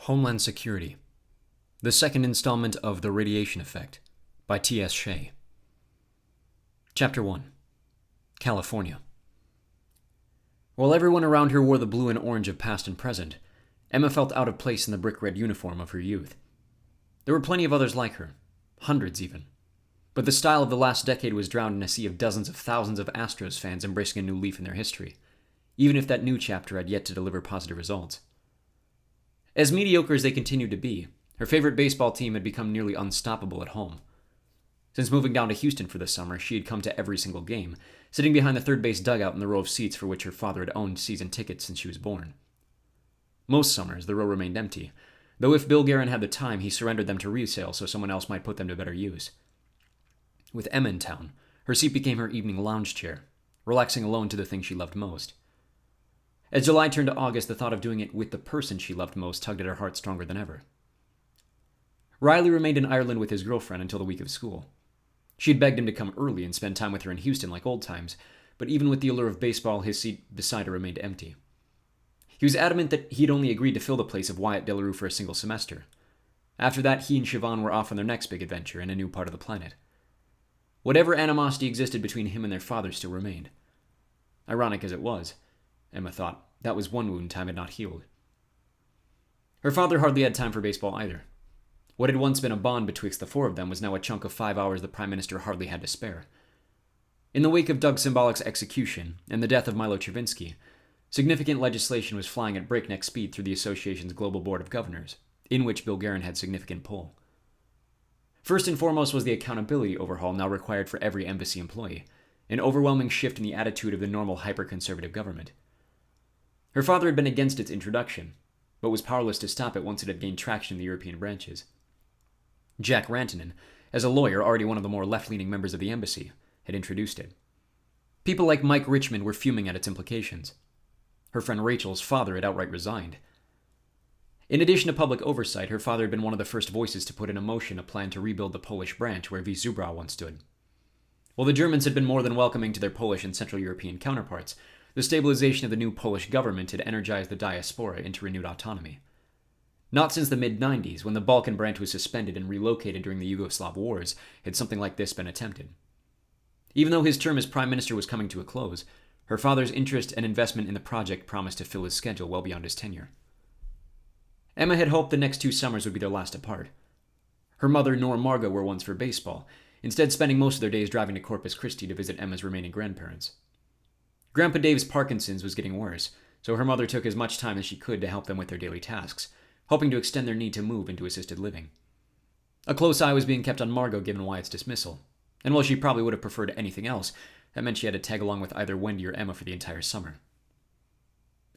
Homeland Security, the second installment of The Radiation Effect, by T.S. Shea. Chapter 1. California. While everyone around her wore the blue and orange of past and present, Emma felt out of place in the brick-red uniform of her youth. There were plenty of others like her, hundreds even, but the style of the last decade was drowned in a sea of dozens of thousands of Astros fans embracing a new leaf in their history, even if that new chapter had yet to deliver positive results. As mediocre as they continued to be, her favorite baseball team had become nearly unstoppable at home. Since moving down to Houston for the summer, she had come to every single game, sitting behind the third base dugout in the row of seats for which her father had owned season tickets since she was born. Most summers, the row remained empty, though if Bill Guerin had the time, he surrendered them to resale so someone else might put them to better use. With Emma in town, her seat became her evening lounge chair, relaxing alone to the thing she loved most. As July turned to August, the thought of doing it with the person she loved most tugged at her heart stronger than ever. Riley remained in Ireland with his girlfriend until the week of school. She had begged him to come early and spend time with her in Houston like old times, but even with the allure of baseball, his seat beside her remained empty. He was adamant that he had only agreed to fill the place of Wyatt Delarue for a single semester. After that, he and Siobhan were off on their next big adventure in a new part of the planet. Whatever animosity existed between him and their father still remained. Ironic as it was, Emma thought, that was one wound time had not healed. Her father hardly had time for baseball either. What had once been a bond betwixt the four of them was now a chunk of 5 hours the Prime Minister hardly had to spare. In the wake of Doug Cymbalic's execution and the death of Milo Chervinsky, significant legislation was flying at breakneck speed through the association's Global Board of Governors, in which Bill Guerin had significant pull. First and foremost was the accountability overhaul now required for every embassy employee, an overwhelming shift in the attitude of the normal hyper-conservative government. Her father had been against its introduction, but was powerless to stop it once it had gained traction in the European branches. Jack Rantanen, as a lawyer already one of the more left-leaning members of the embassy, had introduced it. People like Mike Richmond were fuming at its implications. Her friend Rachel's father had outright resigned. In addition to public oversight, her father had been one of the first voices to put in motion a plan to rebuild the Polish branch where V. Zubra once stood. While the Germans had been more than welcoming to their Polish and Central European counterparts, the stabilization of the new Polish government had energized the diaspora into renewed autonomy. Not since the mid-90s, when the Balkan branch was suspended and relocated during the Yugoslav wars, had something like this been attempted. Even though his term as Prime Minister was coming to a close, her father's interest and investment in the project promised to fill his schedule well beyond his tenure. Emma had hoped the next 2 summers would be their last apart. Her mother nor Margot were ones for baseball, instead spending most of their days driving to Corpus Christi to visit Emma's remaining grandparents. Grandpa Dave's Parkinson's was getting worse, so her mother took as much time as she could to help them with their daily tasks, hoping to extend their need to move into assisted living. A close eye was being kept on Margot given Wyatt's dismissal, and while she probably would have preferred anything else, that meant she had to tag along with either Wendy or Emma for the entire summer.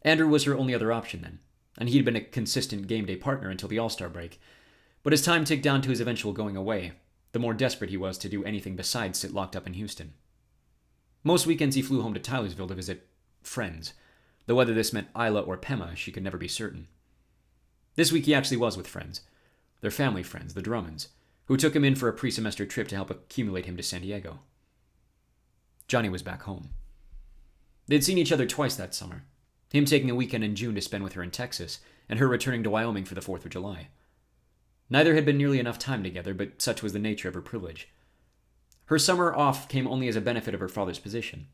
Andrew was her only other option then, and he'd been a consistent game day partner until the All-Star break, but as time ticked down to his eventual going away, the more desperate he was to do anything besides sit locked up in Houston. Most weekends he flew home to Tylersville to visit friends, though whether this meant Isla or Pema, she could never be certain. This week he actually was with friends, their family friends, the Drummonds, who took him in for a pre-semester trip to help accumulate him to San Diego. Johnny was back home. They'd seen each other twice that summer, him taking a weekend in June to spend with her in Texas, and her returning to Wyoming for the 4th of July. Neither had been nearly enough time together, but such was the nature of her privilege. Her summer off came only as a benefit of her father's position.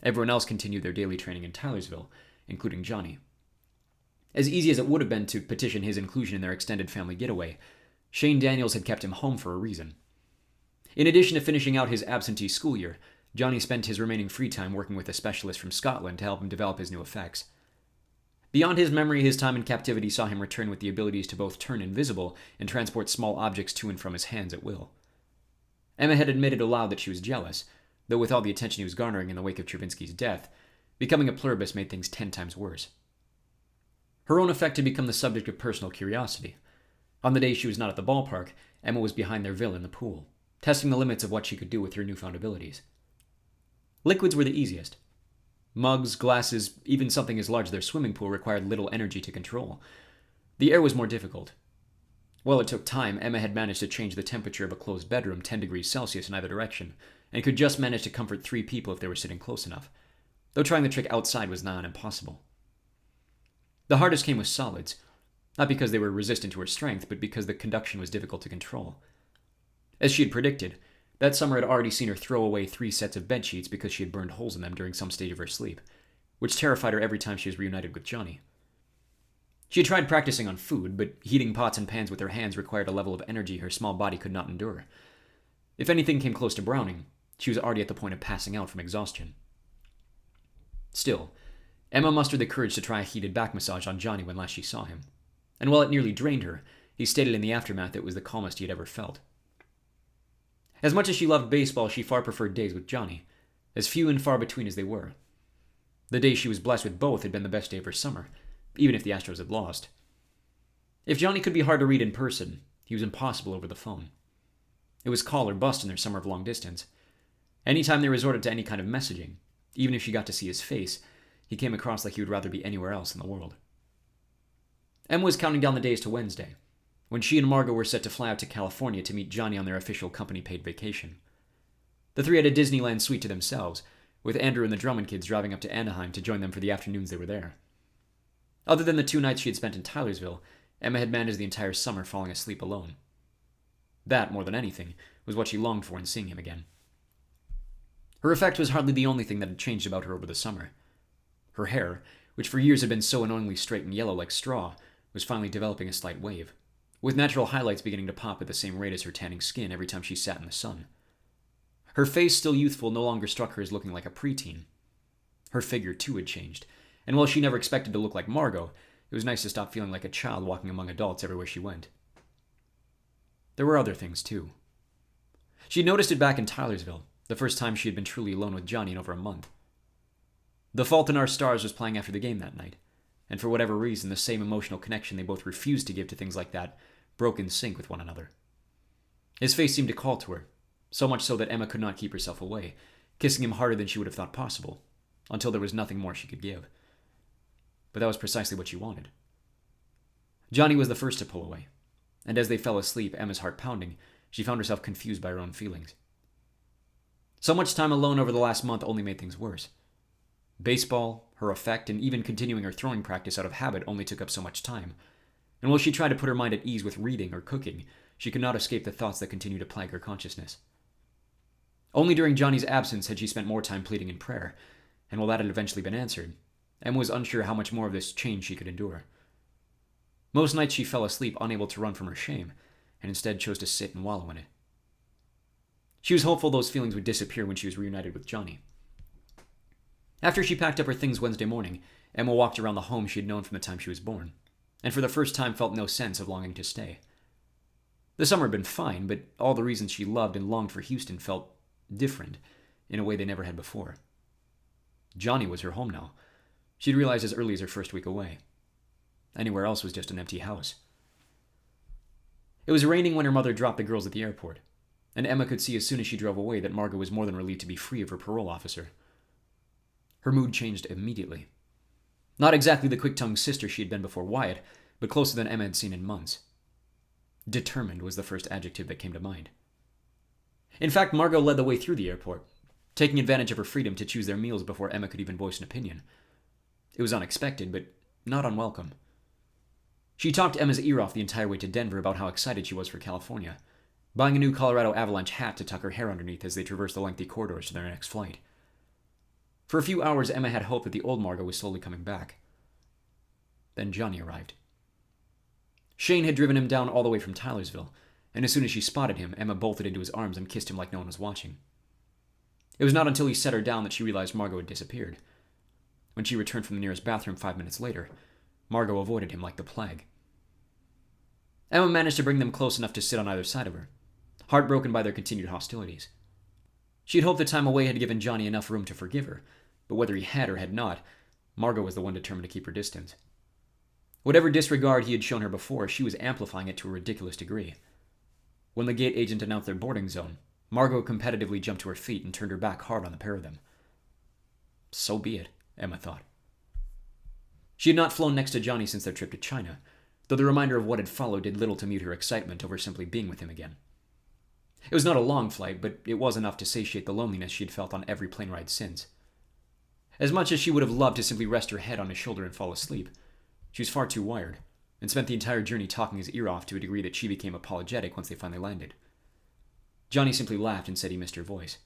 Everyone else continued their daily training in Tylersville, including Johnny. As easy as it would have been to petition his inclusion in their extended family getaway, Shane Daniels had kept him home for a reason. In addition to finishing out his absentee school year, Johnny spent his remaining free time working with a specialist from Scotland to help him develop his new effects. Beyond his memory, his time in captivity saw him return with the abilities to both turn invisible and transport small objects to and from his hands at will. Emma had admitted aloud that she was jealous, though with all the attention he was garnering in the wake of Chervinsky's death, becoming a pluribus made things 10 times worse. Her own effect had become the subject of personal curiosity. On the days she was not at the ballpark, Emma was behind their villa in the pool, testing the limits of what she could do with her newfound abilities. Liquids were the easiest. Mugs, glasses, even something as large as their swimming pool required little energy to control. The air was more difficult. While it took time, Emma had managed to change the temperature of a closed bedroom 10 degrees Celsius in either direction, and could just manage to comfort 3 people if they were sitting close enough, though trying the trick outside was nigh on impossible. The hardest came with solids, not because they were resistant to her strength, but because the conduction was difficult to control. As she had predicted, that summer had already seen her throw away 3 sets of bedsheets because she had burned holes in them during some stage of her sleep, which terrified her every time she was reunited with Johnny. She had tried practicing on food, but heating pots and pans with her hands required a level of energy her small body could not endure. If anything came close to browning, she was already at the point of passing out from exhaustion. Still, Emma mustered the courage to try a heated back massage on Johnny when last she saw him, and while it nearly drained her, he stated in the aftermath it was the calmest he had ever felt. As much as she loved baseball, she far preferred days with Johnny, as few and far between as they were. The day she was blessed with both had been the best day of her summer, even if the Astros had lost. If Johnny could be hard to read in person, he was impossible over the phone. It was call or bust in their summer of long distance. Anytime they resorted to any kind of messaging, even if she got to see his face, he came across like he would rather be anywhere else in the world. Emma was counting down the days to Wednesday, when she and Margot were set to fly out to California to meet Johnny on their official company-paid vacation. The 3 had a Disneyland suite to themselves, with Andrew and the Drummond kids driving up to Anaheim to join them for the afternoons they were there. Other than the 2 nights she had spent in Tylersville, Emma had managed the entire summer falling asleep alone. That, more than anything, was what she longed for in seeing him again. Her effect was hardly the only thing that had changed about her over the summer. Her hair, which for years had been so annoyingly straight and yellow like straw, was finally developing a slight wave, with natural highlights beginning to pop at the same rate as her tanning skin every time she sat in the sun. Her face, still youthful, no longer struck her as looking like a preteen. Her figure, too, had changed, and while she never expected to look like Margot, it was nice to stop feeling like a child walking among adults everywhere she went. There were other things, too. She had noticed it back in Tylersville, the first time she had been truly alone with Johnny in over a month. The Fault in Our Stars was playing after the game that night, and for whatever reason, the same emotional connection they both refused to give to things like that broke in sync with one another. His face seemed to call to her, so much so that Emma could not keep herself away, kissing him harder than she would have thought possible, until there was nothing more she could give. But that was precisely what she wanted. Johnny was the first to pull away, and as they fell asleep, Emma's heart pounding, she found herself confused by her own feelings. So much time alone over the last month only made things worse. Baseball, her effect, and even continuing her throwing practice out of habit only took up so much time, and while she tried to put her mind at ease with reading or cooking, she could not escape the thoughts that continued to plague her consciousness. Only during Johnny's absence had she spent more time pleading in prayer, and while that had eventually been answered, Emma was unsure how much more of this change she could endure. Most nights she fell asleep unable to run from her shame, and instead chose to sit and wallow in it. She was hopeful those feelings would disappear when she was reunited with Johnny. After she packed up her things Wednesday morning, Emma walked around the home she had known from the time she was born, and for the first time felt no sense of longing to stay. The summer had been fine, but all the reasons she loved and longed for Houston felt different, in a way they never had before. Johnny was her home now. She'd realized as early as her first week away. Anywhere else was just an empty house. It was raining when her mother dropped the girls at the airport, and Emma could see as soon as she drove away that Margot was more than relieved to be free of her parole officer. Her mood changed immediately. Not exactly the quick-tongued sister she had been before Wyatt, but closer than Emma had seen in months. Determined was the first adjective that came to mind. In fact, Margot led the way through the airport, taking advantage of her freedom to choose their meals before Emma could even voice an opinion. It was unexpected, but not unwelcome. She talked Emma's ear off the entire way to Denver about how excited she was for California, buying a new Colorado Avalanche hat to tuck her hair underneath as they traversed the lengthy corridors to their next flight. For a few hours, Emma had hoped that the old Margot was slowly coming back. Then Johnny arrived. Shane had driven him down all the way from Tylersville, and as soon as she spotted him, Emma bolted into his arms and kissed him like no one was watching. It was not until he set her down that she realized Margot had disappeared. When she returned from the nearest bathroom 5 minutes later, Margot avoided him like the plague. Emma managed to bring them close enough to sit on either side of her, heartbroken by their continued hostilities. She had hoped the time away had given Johnny enough room to forgive her, but whether he had or had not, Margot was the one determined to keep her distance. Whatever disregard he had shown her before, she was amplifying it to a ridiculous degree. When the gate agent announced their boarding zone, Margot competitively jumped to her feet and turned her back hard on the pair of them. So be it, Emma thought. She had not flown next to Johnny since their trip to China, though the reminder of what had followed did little to mute her excitement over simply being with him again. It was not a long flight, but it was enough to satiate the loneliness she had felt on every plane ride since. As much as she would have loved to simply rest her head on his shoulder and fall asleep, she was far too wired, and spent the entire journey talking his ear off to a degree that she became apologetic once they finally landed. Johnny simply laughed and said he missed her voice.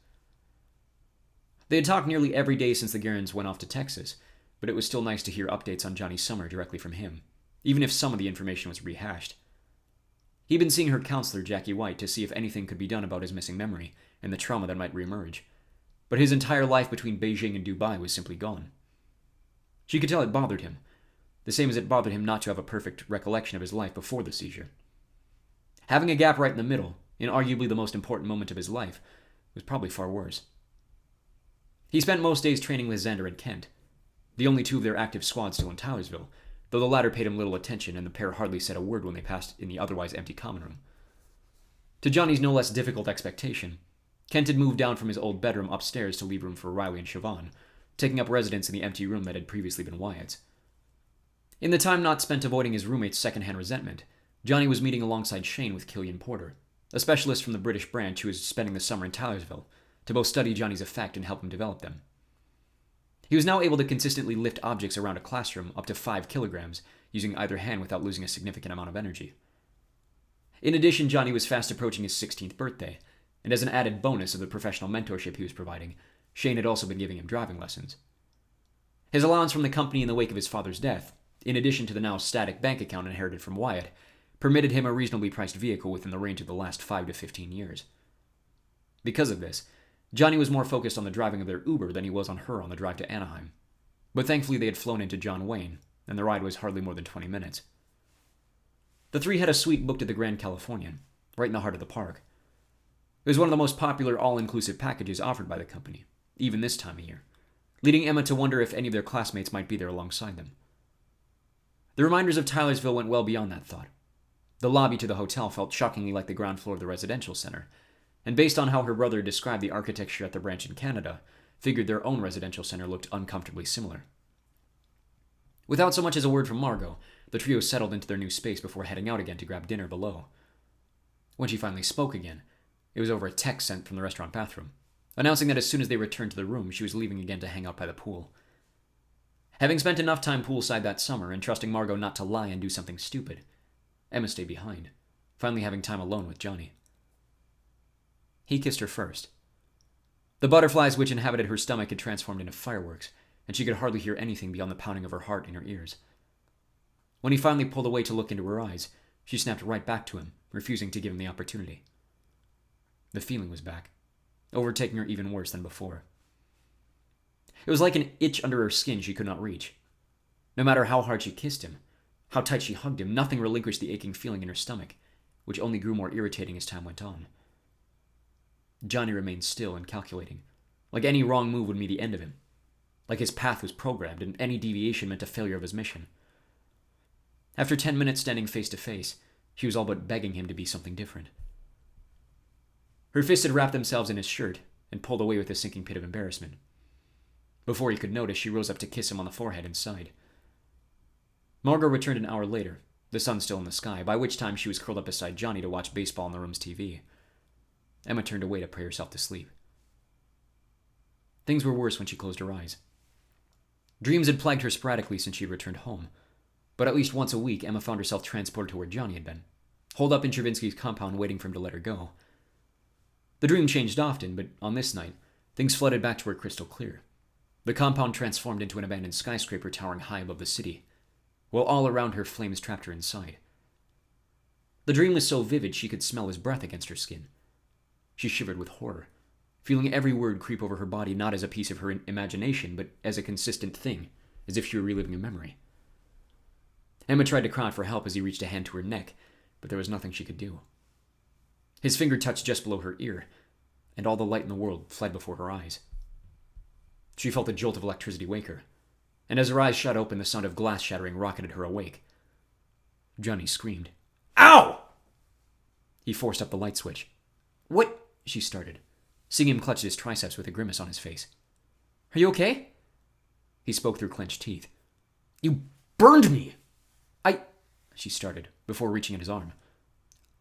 They had talked nearly every day since the Garens went off to Texas, but it was still nice to hear updates on Johnny's summer directly from him, even if some of the information was rehashed. He'd been seeing her counselor, Jackie White, to see if anything could be done about his missing memory and the trauma that might reemerge, but his entire life between Beijing and Dubai was simply gone. She could tell it bothered him, the same as it bothered him not to have a perfect recollection of his life before the seizure. Having a gap right in the middle, in arguably the most important moment of his life, was probably far worse. He spent most days training with Xander and Kent, the only two of their active squad still in Taylorsville, though the latter paid him little attention and the pair hardly said a word when they passed in the otherwise empty common room. To Johnny's no less difficult expectation, Kent had moved down from his old bedroom upstairs to leave room for Riley and Siobhan, taking up residence in the empty room that had previously been Wyatt's. In the time not spent avoiding his roommate's secondhand resentment, Johnny was meeting alongside Shane with Killian Porter, a specialist from the British branch who was spending the summer in Taylorsville, to both study Johnny's effect and help him develop them. He was now able to consistently lift objects around a classroom up to 5 kilograms, using either hand without losing a significant amount of energy. In addition, Johnny was fast approaching his 16th birthday, and as an added bonus of the professional mentorship he was providing, Shane had also been giving him driving lessons. His allowance from the company in the wake of his father's death, in addition to the now static bank account inherited from Wyatt, permitted him a reasonably priced vehicle within the range of the last 5 to 15 years. Because of this, Johnny was more focused on the driving of their Uber than he was on her on the drive to Anaheim. But thankfully they had flown into John Wayne, and the ride was hardly more than 20 minutes. The three had a suite booked at the Grand Californian, right in the heart of the park. It was one of the most popular all-inclusive packages offered by the company, even this time of year, leading Emma to wonder if any of their classmates might be there alongside them. The reminders of Taylorsville went well beyond that thought. The lobby to the hotel felt shockingly like the ground floor of the residential center, and based on how her brother described the architecture at the branch in Canada, figured their own residential center looked uncomfortably similar. Without so much as a word from Margot, the trio settled into their new space before heading out again to grab dinner below. When she finally spoke again, it was over a text sent from the restaurant bathroom, announcing that as soon as they returned to the room, she was leaving again to hang out by the pool. Having spent enough time poolside that summer and trusting Margot not to lie and do something stupid, Emma stayed behind, finally having time alone with Johnny. He kissed her first. The butterflies which inhabited her stomach had transformed into fireworks, and she could hardly hear anything beyond the pounding of her heart in her ears. When he finally pulled away to look into her eyes, she snapped right back to him, refusing to give him the opportunity. The feeling was back, overtaking her even worse than before. It was like an itch under her skin she could not reach. No matter how hard she kissed him, how tight she hugged him, nothing relinquished the aching feeling in her stomach, which only grew more irritating as time went on. Johnny remained still and calculating, like any wrong move would mean the end of him, like his path was programmed and any deviation meant a failure of his mission. After 10 minutes standing face to face, she was all but begging him to be something different. Her fists had wrapped themselves in his shirt and pulled away with a sinking pit of embarrassment. Before he could notice, she rose up to kiss him on the forehead and sighed. Margot returned an hour later, the sun still in the sky, by which time she was curled up beside Johnny to watch baseball on the room's TV. Emma turned away to pray herself to sleep. Things were worse when she closed her eyes. Dreams had plagued her sporadically since she had returned home, but at least once a week Emma found herself transported to where Johnny had been, holed up in Stravinsky's compound waiting for him to let her go. The dream changed often, but on this night, things flooded back to her crystal clear. The compound transformed into an abandoned skyscraper towering high above the city, while all around her flames trapped her inside. The dream was so vivid she could smell his breath against her skin. She shivered with horror, feeling every word creep over her body not as a piece of her imagination, but as a consistent thing, as if she were reliving a memory. Emma tried to cry out for help as he reached a hand to her neck, but there was nothing she could do. His finger touched just below her ear, and all the light in the world fled before her eyes. She felt a jolt of electricity wake her, and as her eyes shot open, the sound of glass shattering rocketed her awake. Johnny screamed. "Ow!" He forced up the light switch. "What?" she started, seeing him clutch his triceps with a grimace on his face. "Are you okay?" He spoke through clenched teeth. "You burned me!" She started, before reaching at his arm.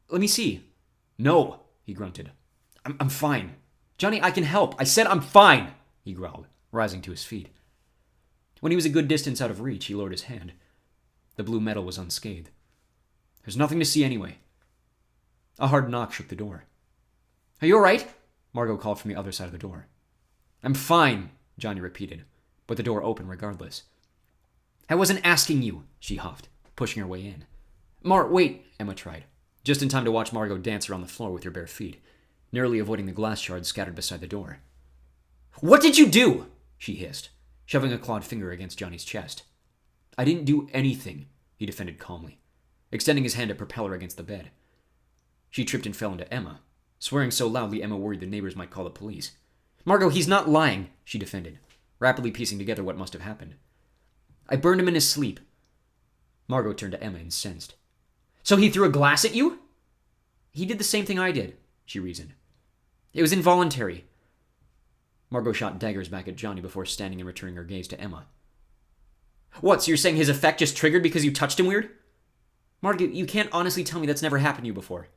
"Let me see." "No," he grunted. I'm fine. Johnny, I can help. I said I'm fine," he growled, rising to his feet. When he was a good distance out of reach, he lowered his hand. The blue metal was unscathed, There's nothing to see anyway. A hard knock shook the door. Are you all right? Margot called from the other side of the door. I'm fine, Johnny repeated, but the door opened regardless. I wasn't asking you, she huffed, pushing her way in. Wait, Emma tried, just in time to watch Margot dance around the floor with her bare feet, narrowly avoiding the glass shards scattered beside the door. What did you do? She hissed, shoving a clawed finger against Johnny's chest. I didn't do anything, he defended calmly, extending his hand to propel her against the bed. She tripped and fell into Emma, swearing so loudly Emma worried the neighbors might call the police. Margot, he's not lying, she defended, rapidly piecing together what must have happened. I burned him in his sleep. Margot turned to Emma, incensed. So he threw a glass at you? He did the same thing I did, she reasoned. It was involuntary. Margot shot daggers back at Johnny before standing and returning her gaze to Emma. What, so you're saying his effect just triggered because you touched him weird? Margot, you can't honestly tell me that's never happened to you before.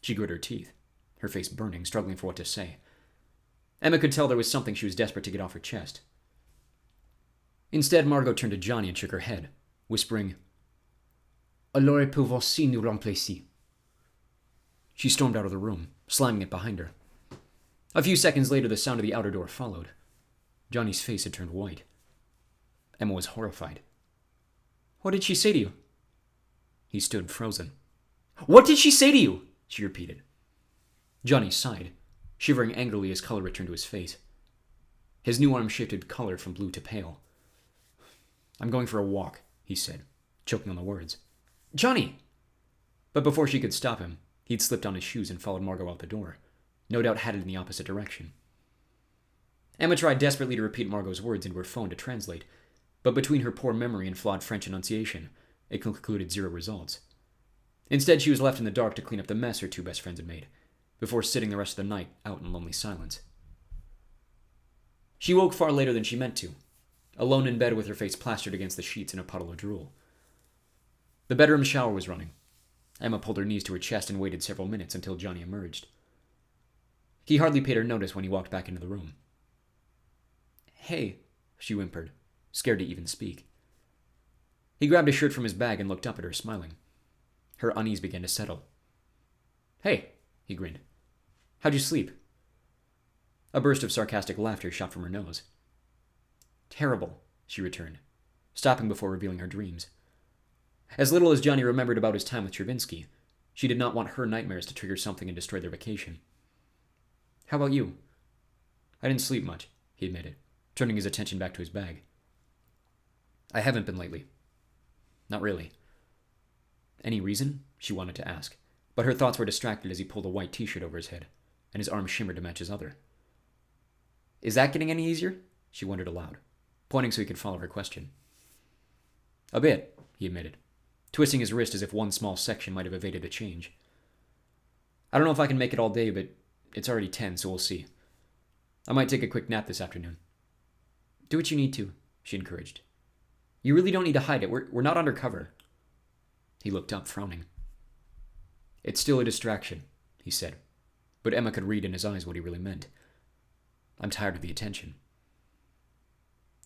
She gritted her teeth, her face burning, struggling for what to say. Emma could tell there was something she was desperate to get off her chest. Instead, Margot turned to Johnny and shook her head, whispering, Alors peut aussi nous remplacer. She stormed out of the room, slamming it behind her. A few seconds later, the sound of the outer door followed. Johnny's face had turned white. Emma was horrified. What did she say to you? He stood frozen. What did she say to you? She repeated. Johnny sighed, shivering angrily as color returned to his face. His new arm shifted color from blue to pale. I'm going for a walk, he said, choking on the words. Johnny! But before she could stop him, he'd slipped on his shoes and followed Margot out the door, no doubt headed in the opposite direction. Emma tried desperately to repeat Margot's words into her phone to translate, but between her poor memory and flawed French enunciation, it concluded 0 results. Instead, she was left in the dark to clean up the mess her two best friends had made, before sitting the rest of the night out in lonely silence. She woke far later than she meant to, alone in bed with her face plastered against the sheets in a puddle of drool. The bedroom shower was running. Emma pulled her knees to her chest and waited several minutes until Johnny emerged. He hardly paid her notice when he walked back into the room. Hey, she whimpered, scared to even speak. He grabbed a shirt from his bag and looked up at her, smiling. Her unease began to settle. Hey, he grinned. How'd you sleep? A burst of sarcastic laughter shot from her nose. Terrible, she returned, stopping before revealing her dreams. As little as Johnny remembered about his time with Travinsky, she did not want her nightmares to trigger something and destroy their vacation. How about you? I didn't sleep much, he admitted, turning his attention back to his bag. I haven't been lately. Not really. Any reason? She wanted to ask, but her thoughts were distracted as he pulled a white t-shirt over his head, and his arm shimmered to match his other. Is that getting any easier? She wondered aloud, pointing so he could follow her question. A bit, he admitted, twisting his wrist as if one small section might have evaded the change. I don't know if I can make it all day, but it's already 10, so we'll see. I might take a quick nap this afternoon. Do what you need to, she encouraged. You really don't need to hide it. We're not undercover. He looked up, frowning. It's still a distraction, he said, but Emma could read in his eyes what he really meant. I'm tired of the attention.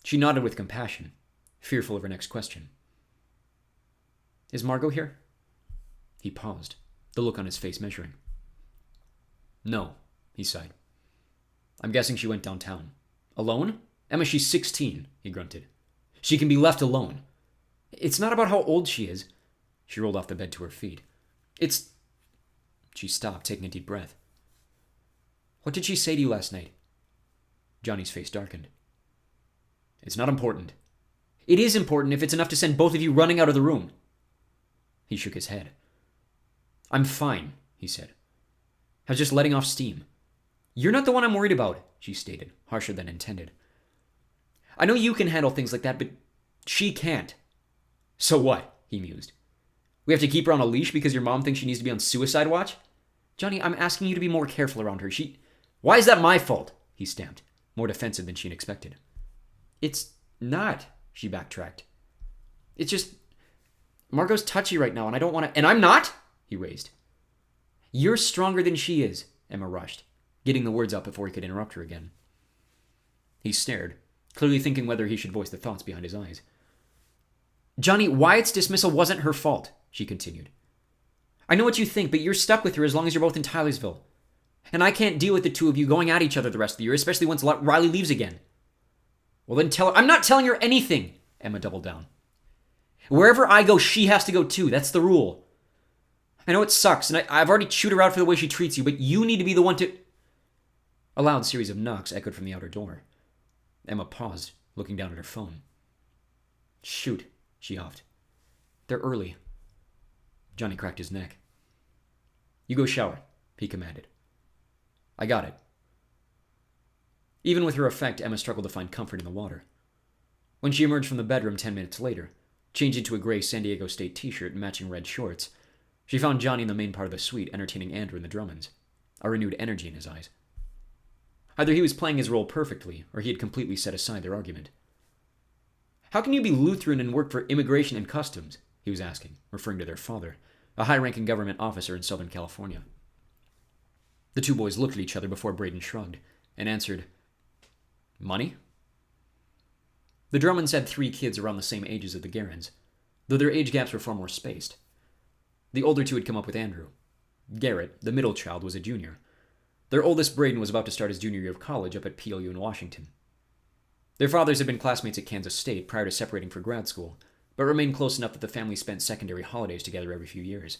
She nodded with compassion, fearful of her next question. Is Margot here? He paused, the look on his face measuring. No, he sighed. I'm guessing she went downtown. Alone? Emma, she's 16, he grunted. She can be left alone. It's not about how old she is. She rolled off the bed to her feet. She stopped, taking a deep breath. What did she say to you last night? Johnny's face darkened. It's not important. It is important if it's enough to send both of you running out of the room. He shook his head. I'm fine, he said. I was just letting off steam. You're not the one I'm worried about, she stated, harsher than intended. I know you can handle things like that, but she can't. So what? He mused. We have to keep her on a leash because your mom thinks she needs to be on suicide watch? Johnny, I'm asking you to be more careful around her. Why is that my fault? He stamped, more defensive than she'd expected. It's not, she backtracked. It's just, Margot's touchy right now and I don't want to, and I'm not, he raised. You're stronger than she is, Emma rushed, getting the words out before he could interrupt her again. He stared, clearly thinking whether he should voice the thoughts behind his eyes. Johnny, Wyatt's dismissal wasn't her fault, she continued. I know what you think, but you're stuck with her as long as you're both in Tylersville. And I can't deal with the two of you going at each other the rest of the year, especially once Riley leaves again. Well, then tell her. I'm not telling her anything, Emma doubled down. Wherever I go, she has to go too. That's the rule. I know it sucks, and I've already chewed her out for the way she treats you, but you need to be the one to... A loud series of knocks echoed from the outer door. Emma paused, looking down at her phone. Shoot, she huffed. They're early. Johnny cracked his neck. You go shower, he commanded. I got it. Even with her effect, Emma struggled to find comfort in the water. When she emerged from the bedroom 10 minutes later, changed into a gray San Diego State t-shirt and matching red shorts, she found Johnny in the main part of the suite entertaining Andrew and the Drummonds, a renewed energy in his eyes. Either he was playing his role perfectly, or he had completely set aside their argument. How can you be Lutheran and work for Immigration and Customs? He was asking, referring to their father, a high-ranking government officer in Southern California. The two boys looked at each other before Braden shrugged and answered, Money? The Drummonds had 3 kids around the same ages as the Garans, though their age gaps were far more spaced. The older two had come up with Andrew. Garrett, the middle child, was a junior. Their oldest, Braden, was about to start his junior year of college up at PLU in Washington. Their fathers had been classmates at Kansas State prior to separating for grad school, but remained close enough that the family spent secondary holidays together every few years.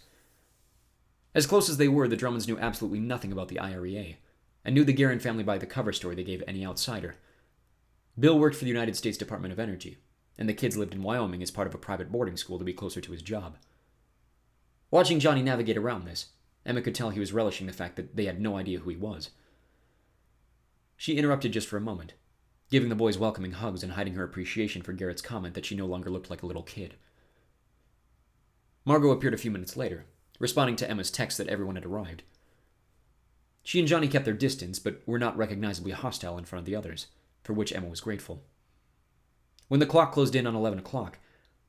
As close as they were, the Drummonds knew absolutely nothing about the IREA, and knew the Garan family by the cover story they gave any outsider. Bill worked for the United States Department of Energy, and the kids lived in Wyoming as part of a private boarding school to be closer to his job. Watching Johnny navigate around this, Emma could tell he was relishing the fact that they had no idea who he was. She interrupted just for a moment, giving the boys welcoming hugs and hiding her appreciation for Garrett's comment that she no longer looked like a little kid. Margot appeared a few minutes later, responding to Emma's text that everyone had arrived. She and Johnny kept their distance, but were not recognizably hostile in front of the others, for which Emma was grateful. When the clock closed in on 11 o'clock,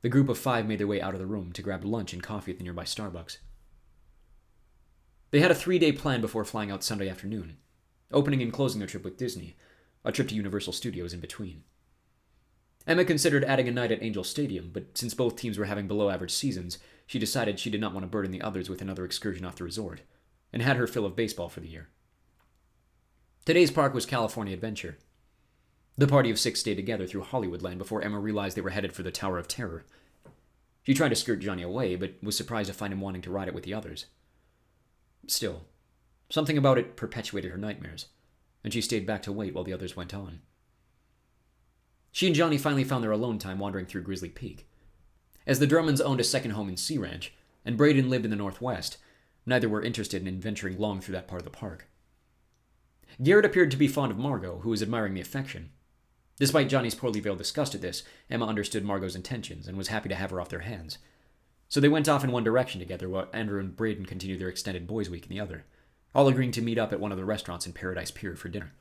the group of 5 made their way out of the room to grab lunch and coffee at the nearby Starbucks. They had a 3-day plan before flying out Sunday afternoon, opening and closing their trip with Disney, a trip to Universal Studios in between. Emma considered adding a night at Angel Stadium, but since both teams were having below-average seasons, she decided she did not want to burden the others with another excursion off the resort, and had her fill of baseball for the year. Today's park was California Adventure. The party of 6 stayed together through Hollywoodland before Emma realized they were headed for the Tower of Terror. She tried to skirt Johnny away, but was surprised to find him wanting to ride it with the others. Still, something about it perpetuated her nightmares, and she stayed back to wait while the others went on. She and Johnny finally found their alone time wandering through Grizzly Peak. As the Drummonds owned a second home in Sea Ranch, and Braden lived in the Northwest, neither were interested in venturing long through that part of the park. Garrett appeared to be fond of Margot, who was admiring the affection. Despite Johnny's poorly veiled disgust at this, Emma understood Margot's intentions and was happy to have her off their hands. So they went off in one direction together while Andrew and Braden continued their extended boys' week in the other, all agreeing to meet up at one of the restaurants in Paradise Pier for dinner.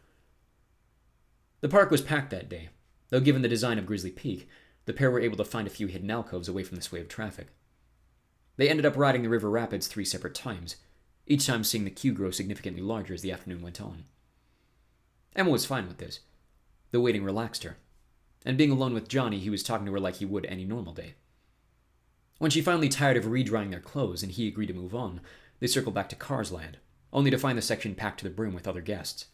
The park was packed that day, though given the design of Grizzly Peak, the pair were able to find a few hidden alcoves away from the sway of traffic. They ended up riding the river rapids 3 separate times, each time seeing the queue grow significantly larger as the afternoon went on. Emma was fine with this. The waiting relaxed her, and being alone with Johnny, he was talking to her like he would any normal day. When she finally tired of redrying their clothes and he agreed to move on, they circled back to Cars Land, only to find the section packed to the brim with other guests.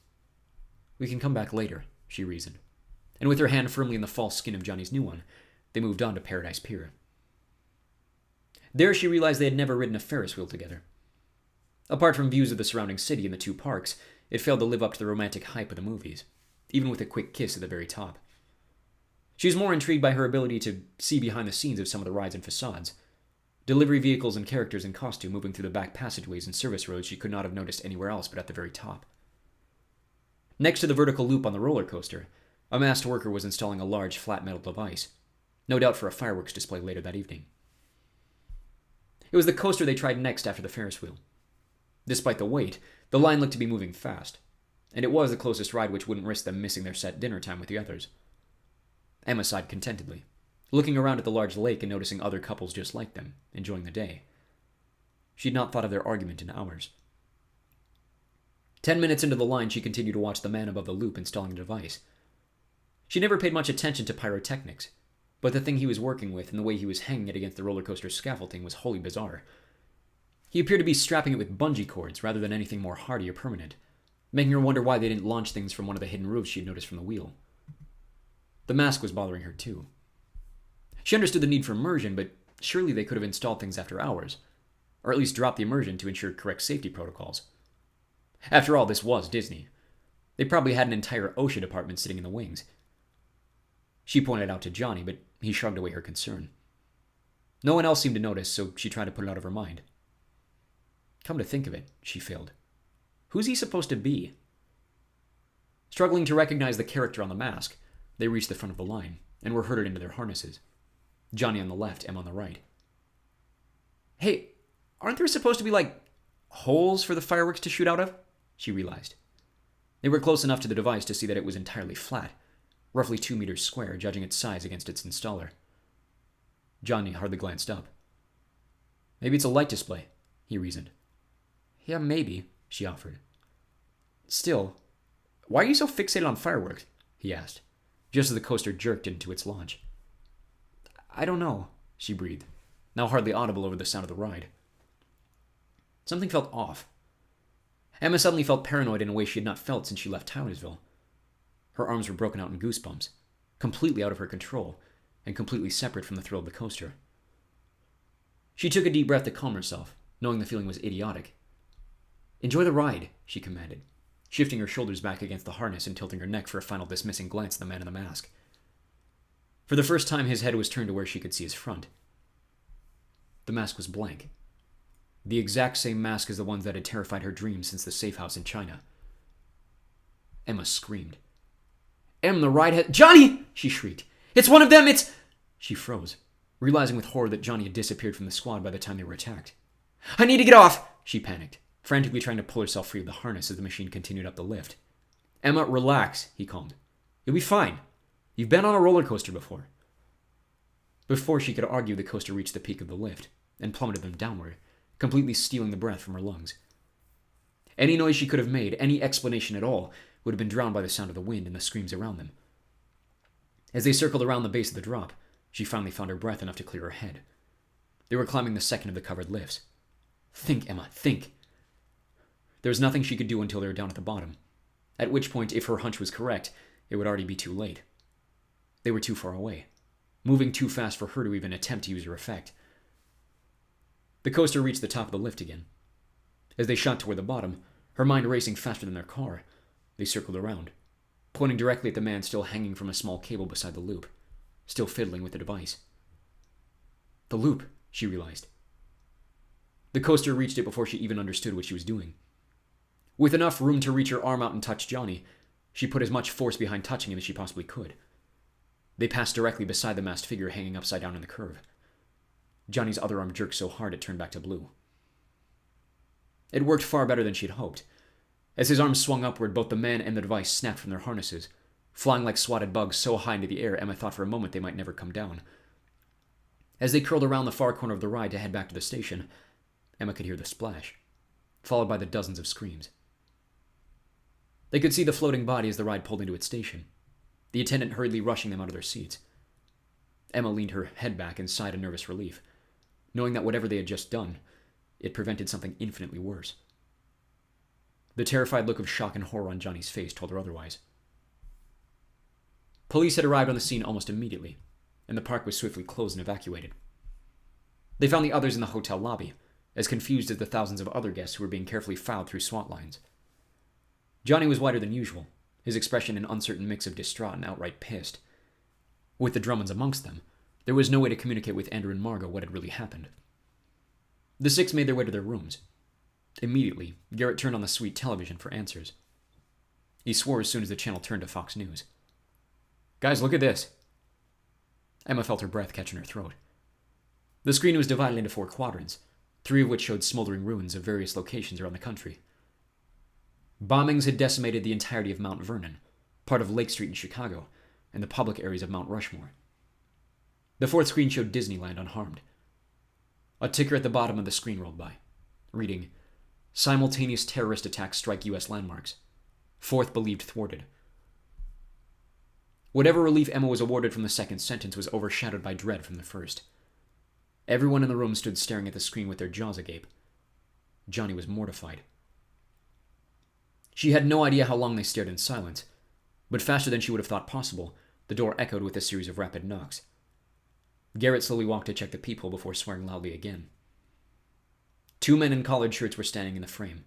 We can come back later, she reasoned, and with her hand firmly in the false skin of Johnny's new one, they moved on to Paradise Pier. There she realized they had never ridden a Ferris wheel together. Apart from views of the surrounding city and the 2 parks, it failed to live up to the romantic hype of the movies, even with a quick kiss at the very top. She was more intrigued by her ability to see behind the scenes of some of the rides and facades. Delivery vehicles and characters in costume moving through the back passageways and service roads she could not have noticed anywhere else but at the very top. Next to the vertical loop on the roller coaster, a masked worker was installing a large flat metal device, no doubt for a fireworks display later that evening. It was the coaster they tried next after the Ferris wheel. Despite the wait, the line looked to be moving fast, and it was the closest ride which wouldn't risk them missing their set dinner time with the others. Emma sighed contentedly, looking around at the large lake and noticing other couples just like them, enjoying the day. She had not thought of their argument in hours. 10 minutes into the line, she continued to watch the man above the loop installing the device. She never paid much attention to pyrotechnics, but the thing he was working with and the way he was hanging it against the roller coaster scaffolding was wholly bizarre. He appeared to be strapping it with bungee cords rather than anything more hardy or permanent, making her wonder why they didn't launch things from one of the hidden roofs she had noticed from the wheel. The mask was bothering her too. She understood the need for immersion, but surely they could have installed things after hours, or at least dropped the immersion to ensure correct safety protocols. After all, this was Disney. They probably had an entire OSHA department sitting in the wings. She pointed out to Johnny, but he shrugged away her concern. No one else seemed to notice, so she tried to put it out of her mind. Come to think of it, she failed. Who's he supposed to be? Struggling to recognize the character on the mask, they reached the front of the line and were herded into their harnesses. Johnny on the left, Em on the right. Hey, aren't there supposed to be, holes for the fireworks to shoot out of? She realized. They were close enough to the device to see that it was entirely flat, roughly 2 meters square, judging its size against its installer. Johnny hardly glanced up. Maybe it's a light display, he reasoned. Yeah, maybe, she offered. Still, why are you so fixated on fireworks? He asked, just as the coaster jerked into its launch. I don't know, she breathed, now hardly audible over the sound of the ride. Something felt off. Emma suddenly felt paranoid in a way she had not felt since she left Townersville. Her arms were broken out in goosebumps, completely out of her control, and completely separate from the thrill of the coaster. She took a deep breath to calm herself, knowing the feeling was idiotic. Enjoy the ride, she commanded, shifting her shoulders back against the harness and tilting her neck for a final dismissing glance at the man in the mask. For the first time, his head was turned to where she could see his front. The mask was blank. The exact same mask as the ones that had terrified her dreams since the safe house in China. Emma screamed. Em, the ride has... Johnny! She shrieked. It's one of them! It's... She froze, realizing with horror that Johnny had disappeared from the squad by the time they were attacked. I need to get off! She panicked, frantically trying to pull herself free of the harness as the machine continued up the lift. Emma, relax, he calmed. You'll be fine. You've been on a roller coaster before. Before she could argue, the coaster reached the peak of the lift and plummeted them downward, completely stealing the breath from her lungs. Any noise she could have made, any explanation at all, would have been drowned by the sound of the wind and the screams around them. As they circled around the base of the drop, she finally found her breath enough to clear her head. They were climbing the second of the covered lifts. Think, Emma, think. There was nothing she could do until they were down at the bottom, at which point, if her hunch was correct, it would already be too late. They were too far away, moving too fast for her to even attempt to use her effect. The coaster reached the top of the lift again. As they shot toward the bottom, her mind racing faster than their car, they circled around, pointing directly at the man still hanging from a small cable beside the loop, still fiddling with the device. The loop, she realized. The coaster reached it before she even understood what she was doing. With enough room to reach her arm out and touch Johnny, she put as much force behind touching him as she possibly could. They passed directly beside the masked figure hanging upside down in the curve. Johnny's other arm jerked so hard it turned back to blue. It worked far better than she'd hoped. As his arms swung upward, both the man and the device snapped from their harnesses, flying like swatted bugs so high into the air Emma thought for a moment they might never come down. As they curled around the far corner of the ride to head back to the station, Emma could hear the splash, followed by the dozens of screams. They could see the floating body as the ride pulled into its station, the attendant hurriedly rushing them out of their seats. Emma leaned her head back and sighed in nervous relief, knowing that whatever they had just done, it prevented something infinitely worse. The terrified look of shock and horror on Johnny's face told her otherwise. Police had arrived on the scene almost immediately, and the park was swiftly closed and evacuated. They found the others in the hotel lobby, as confused as the thousands of other guests who were being carefully filed through SWAT lines. Johnny was whiter than usual, his expression an uncertain mix of distraught and outright pissed. With the Drummonds amongst them, there was no way to communicate with Andrew and Margot what had really happened. The six made their way to their rooms. Immediately, Garrett turned on the suite television for answers. He swore as soon as the channel turned to Fox News. Guys, look at this. Emma felt her breath catch in her throat. The screen was divided into 4 quadrants, 3 of which showed smoldering ruins of various locations around the country. Bombings had decimated the entirety of Mount Vernon, part of Lake Street in Chicago, and the public areas of Mount Rushmore. The 4th screen showed Disneyland unharmed. A ticker at the bottom of the screen rolled by, reading, Simultaneous terrorist attacks strike U.S. landmarks. 4th believed thwarted. Whatever relief Emma was awarded from the second sentence was overshadowed by dread from the first. Everyone in the room stood staring at the screen with their jaws agape. Johnny was mortified. She had no idea how long they stared in silence, but faster than she would have thought possible, the door echoed with a series of rapid knocks. Garrett slowly walked to check the peephole before swearing loudly again. 2 men in collared shirts were standing in the frame,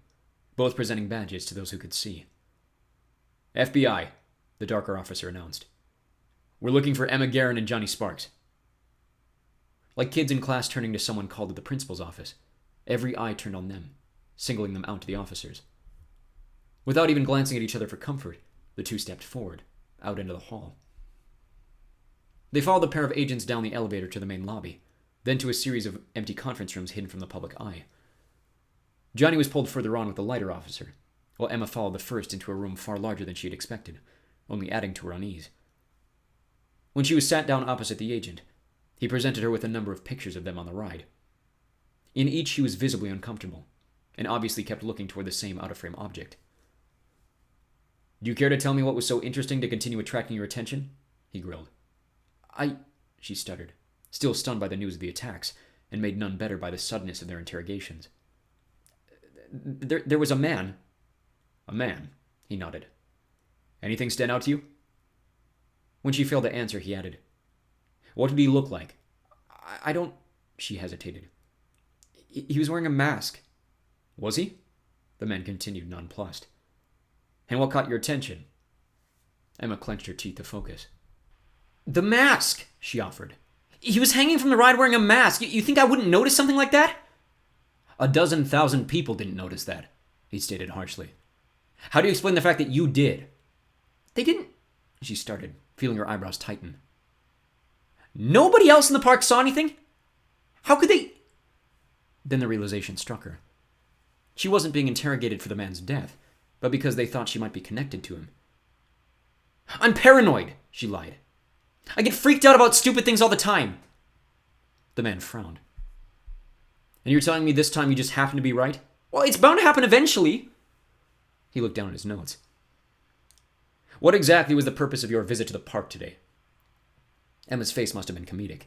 both presenting badges to those who could see. FBI, the darker officer announced. We're looking for Emma Guerin and Johnny Sparks. Like kids in class turning to someone called to the principal's office, every eye turned on them, singling them out to the officers. Without even glancing at each other for comfort, the two stepped forward, out into the hall. They followed the pair of agents down the elevator to the main lobby, then to a series of empty conference rooms hidden from the public eye. Johnny was pulled further on with the lighter officer, while Emma followed the first into a room far larger than she had expected, only adding to her unease. When she was sat down opposite the agent, he presented her with a number of pictures of them on the ride. In each she was visibly uncomfortable, and obviously kept looking toward the same out-of-frame object. Do you care to tell me what was so interesting to continue attracting your attention? He grilled. She stuttered, still stunned by the news of the attacks, and made none better by the suddenness of their interrogations. There was a man. A man, he nodded. Anything stand out to you? When she failed to answer, he added, What did he look like? I don't... She hesitated. He was wearing a mask. Was he? The man continued, nonplussed. And what caught your attention? Emma clenched her teeth to focus. The mask, she offered. He was hanging from the ride wearing a mask. You think I wouldn't notice something like that? 12,000 people didn't notice that, he stated harshly. How do you explain the fact that you did? They didn't... She started, feeling her eyebrows tighten. Nobody else in the park saw anything? How could they... Then the realization struck her. She wasn't being interrogated for the man's death, but because they thought she might be connected to him. I'm paranoid, she lied. I get freaked out about stupid things all the time. The man frowned. And you're telling me this time you just happen to be right? Well, it's bound to happen eventually. He looked down at his notes. What exactly was the purpose of your visit to the park today? Emma's face must have been comedic.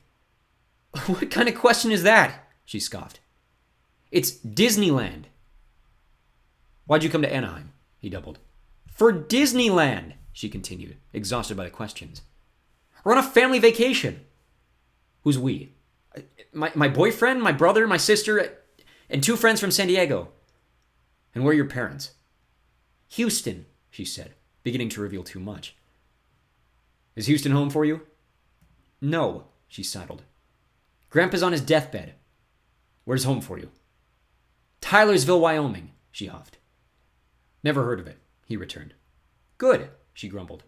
What kind of question is that? She scoffed. It's Disneyland. Why'd you come to Anaheim? He doubled. For Disneyland, she continued, exhausted by the questions. We're on a family vacation. Who's we? My boyfriend, my brother, my sister, and 2 friends from San Diego. And where are your parents? Houston, she said, beginning to reveal too much. Is Houston home for you? No, she sidled. Grandpa's on his deathbed. Where's home for you? Tylersville, Wyoming, she huffed. Never heard of it, he returned. Good, she grumbled.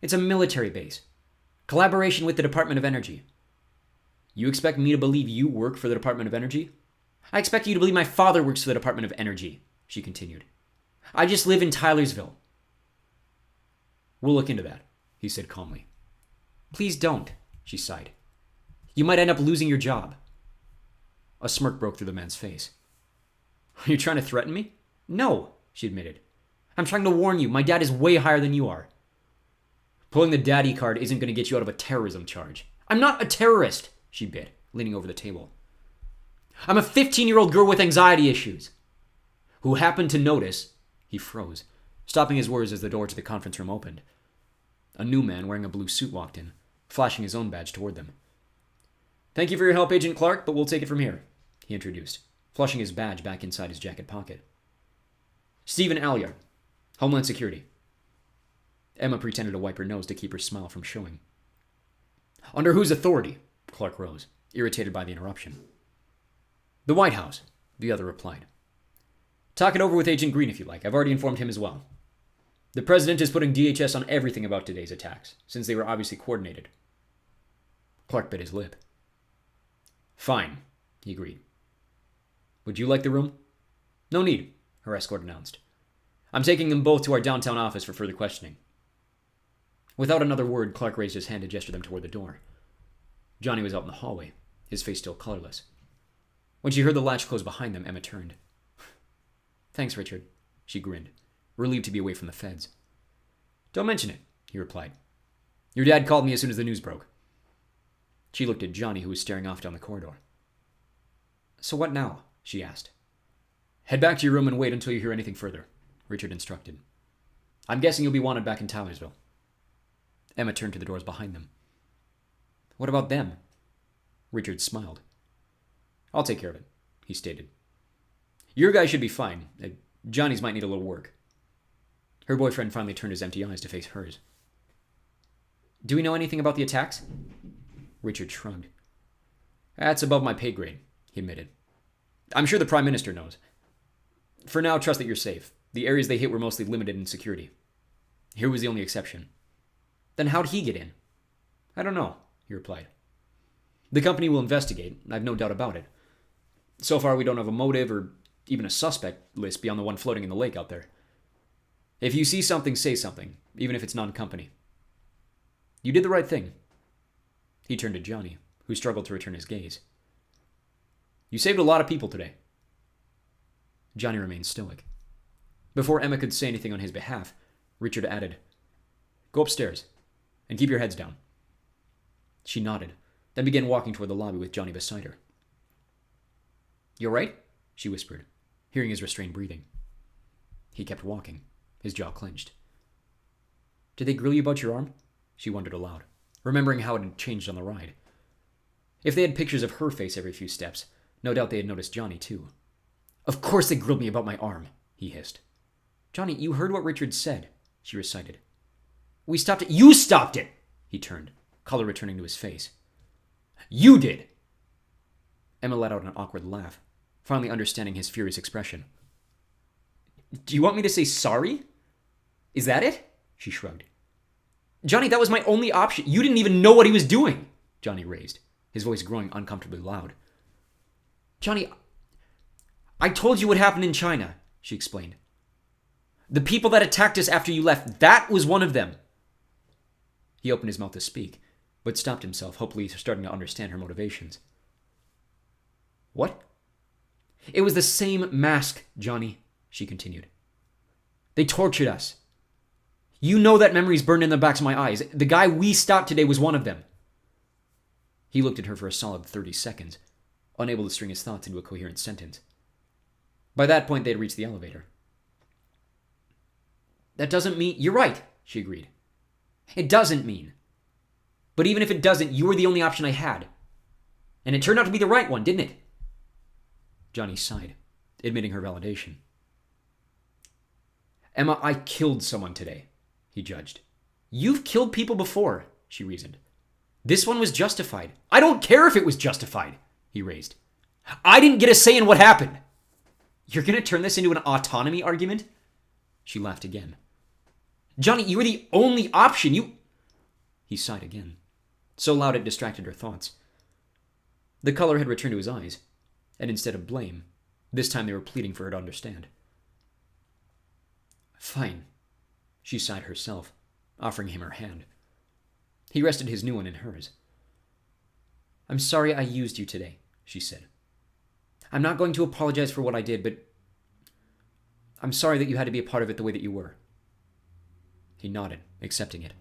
It's a military base. Collaboration with the Department of Energy. You expect me to believe you work for the Department of Energy? I expect you to believe my father works for the Department of Energy, she continued. I just live in Tylersville. We'll look into that, he said calmly. Please don't, she sighed. You might end up losing your job. A smirk broke through the man's face. Are you trying to threaten me? No, she admitted. I'm trying to warn you, my dad is way higher than you are. Pulling the daddy card isn't going to get you out of a terrorism charge. I'm not a terrorist, she bit, leaning over the table. I'm a 15-year-old girl with anxiety issues. Who happened to notice... He froze, stopping his words as the door to the conference room opened. A new man wearing a blue suit walked in, flashing his own badge toward them. Thank you for your help, Agent Clark, but we'll take it from here, he introduced, flushing his badge back inside his jacket pocket. Stephen Allier, Homeland Security. Emma pretended to wipe her nose to keep her smile from showing. Under whose authority? Clark rose, irritated by the interruption. The White House, the other replied. Talk it over with Agent Green if you like. I've already informed him as well. The president is putting DHS on everything about today's attacks, since they were obviously coordinated. Clark bit his lip. Fine, he agreed. Would you like the room? No need, her escort announced. I'm taking them both to our downtown office for further questioning. Without another word, Clark raised his hand to gesture them toward the door. Johnny was out in the hallway, his face still colorless. When she heard the latch close behind them, Emma turned. Thanks, Richard, she grinned, relieved to be away from the feds. Don't mention it, he replied. Your dad called me as soon as the news broke. She looked at Johnny, who was staring off down the corridor. So what now? She asked. Head back to your room and wait until you hear anything further, Richard instructed. I'm guessing you'll be wanted back in Towlersville. Emma turned to the doors behind them. What about them? Richard smiled. I'll take care of it, he stated. Your guy should be fine. Johnny's might need a little work. Her boyfriend finally turned his empty eyes to face hers. Do we know anything about the attacks? Richard shrugged. That's above my pay grade, he admitted. I'm sure the Prime Minister knows. For now, trust that you're safe. The areas they hit were mostly limited in security. Here was the only exception. Then how'd he get in? I don't know, he replied. The company will investigate, I've no doubt about it. So far, we don't have a motive or even a suspect list beyond the one floating in the lake out there. If you see something, say something, even if it's non-company. You did the right thing. He turned to Johnny, who struggled to return his gaze. You saved a lot of people today. Johnny remained stoic. Before Emma could say anything on his behalf, Richard added, Go upstairs, and keep your heads down. She nodded, then began walking toward the lobby with Johnny beside her. You all right? She whispered, hearing his restrained breathing. He kept walking, his jaw clenched. Did they grill you about your arm? She wondered aloud, remembering how it had changed on the ride. If they had pictures of her face every few steps, no doubt they had noticed Johnny too. Of course they grilled me about my arm, he hissed. Johnny, you heard what Richard said, she recited. We stopped it. You stopped it, he turned, color returning to his face. You did. Emma let out an awkward laugh, finally understanding his furious expression. Do you want me to say sorry? Is that it? She shrugged. Johnny, that was my only option. You didn't even know what he was doing, Johnny raised, his voice growing uncomfortably loud. Johnny, I told you what happened in China, she explained. The people that attacked us after you left, that was one of them. He opened his mouth to speak, but stopped himself, hopefully starting to understand her motivations. What? It was the same mask, Johnny, she continued. They tortured us. You know that memory's burned in the backs of my eyes. The guy we stopped today was one of them. He looked at her for a solid 30 seconds, unable to string his thoughts into a coherent sentence. By that point, they had reached the elevator. That doesn't mean... You're right, she agreed. It doesn't mean. But even if it doesn't, you were the only option I had. And it turned out to be the right one, didn't it? Johnny sighed, admitting her validation. Emma, I killed someone today, he judged. You've killed people before, she reasoned. This one was justified. I don't care if it was justified, he raised. I didn't get a say in what happened. You're going to turn this into an autonomy argument? She laughed again. Johnny, you were the only option. He sighed again, so loud it distracted her thoughts. The color had returned to his eyes, and instead of blame, this time they were pleading for her to understand. Fine, she sighed herself, offering him her hand. He rested his new one in hers. I'm sorry I used you today, she said. I'm not going to apologize for what I did, but I'm sorry that you had to be a part of it the way that you were. He nodded, accepting it.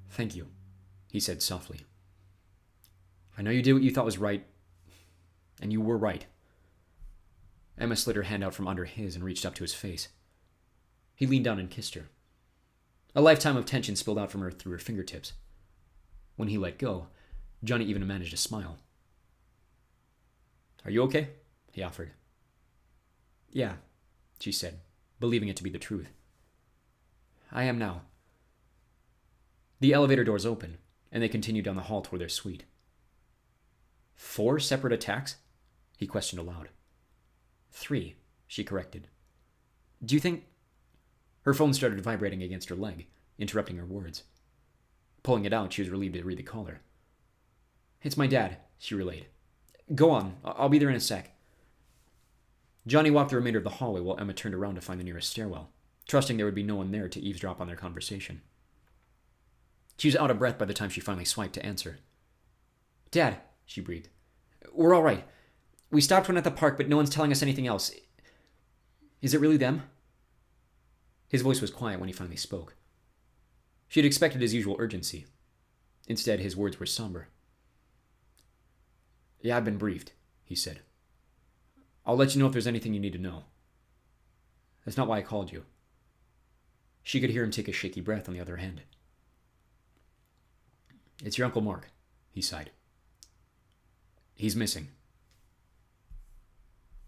Thank you, he said softly. I know you did what you thought was right, and you were right. Emma slid her hand out from under his and reached up to his face. He leaned down and kissed her. A lifetime of tension spilled out from her through her fingertips. When he let go, Johnny even managed a smile. Are you okay? He offered. Yeah, she said, believing it to be the truth. I am now. The elevator doors opened, and they continued down the hall toward their suite. 4 separate attacks? He questioned aloud. 3, she corrected. Do you think... Her phone started vibrating against her leg, interrupting her words. Pulling it out, she was relieved to read the caller. It's my dad, she relayed. Go on, I'll be there in a sec. Johnny walked the remainder of the hallway while Emma turned around to find the nearest stairwell, trusting there would be no one there to eavesdrop on their conversation. She was out of breath by the time she finally swiped to answer. Dad, she breathed. We're all right. We stopped one at the park, but no one's telling us anything else. Is it really them? His voice was quiet when he finally spoke. She had expected his usual urgency. Instead, his words were somber. "Yeah, I've been briefed," he said. "I'll let you know if there's anything you need to know. That's not why I called you." She could hear him take a shaky breath on the other end. "It's your Uncle Mark," he sighed. "He's missing."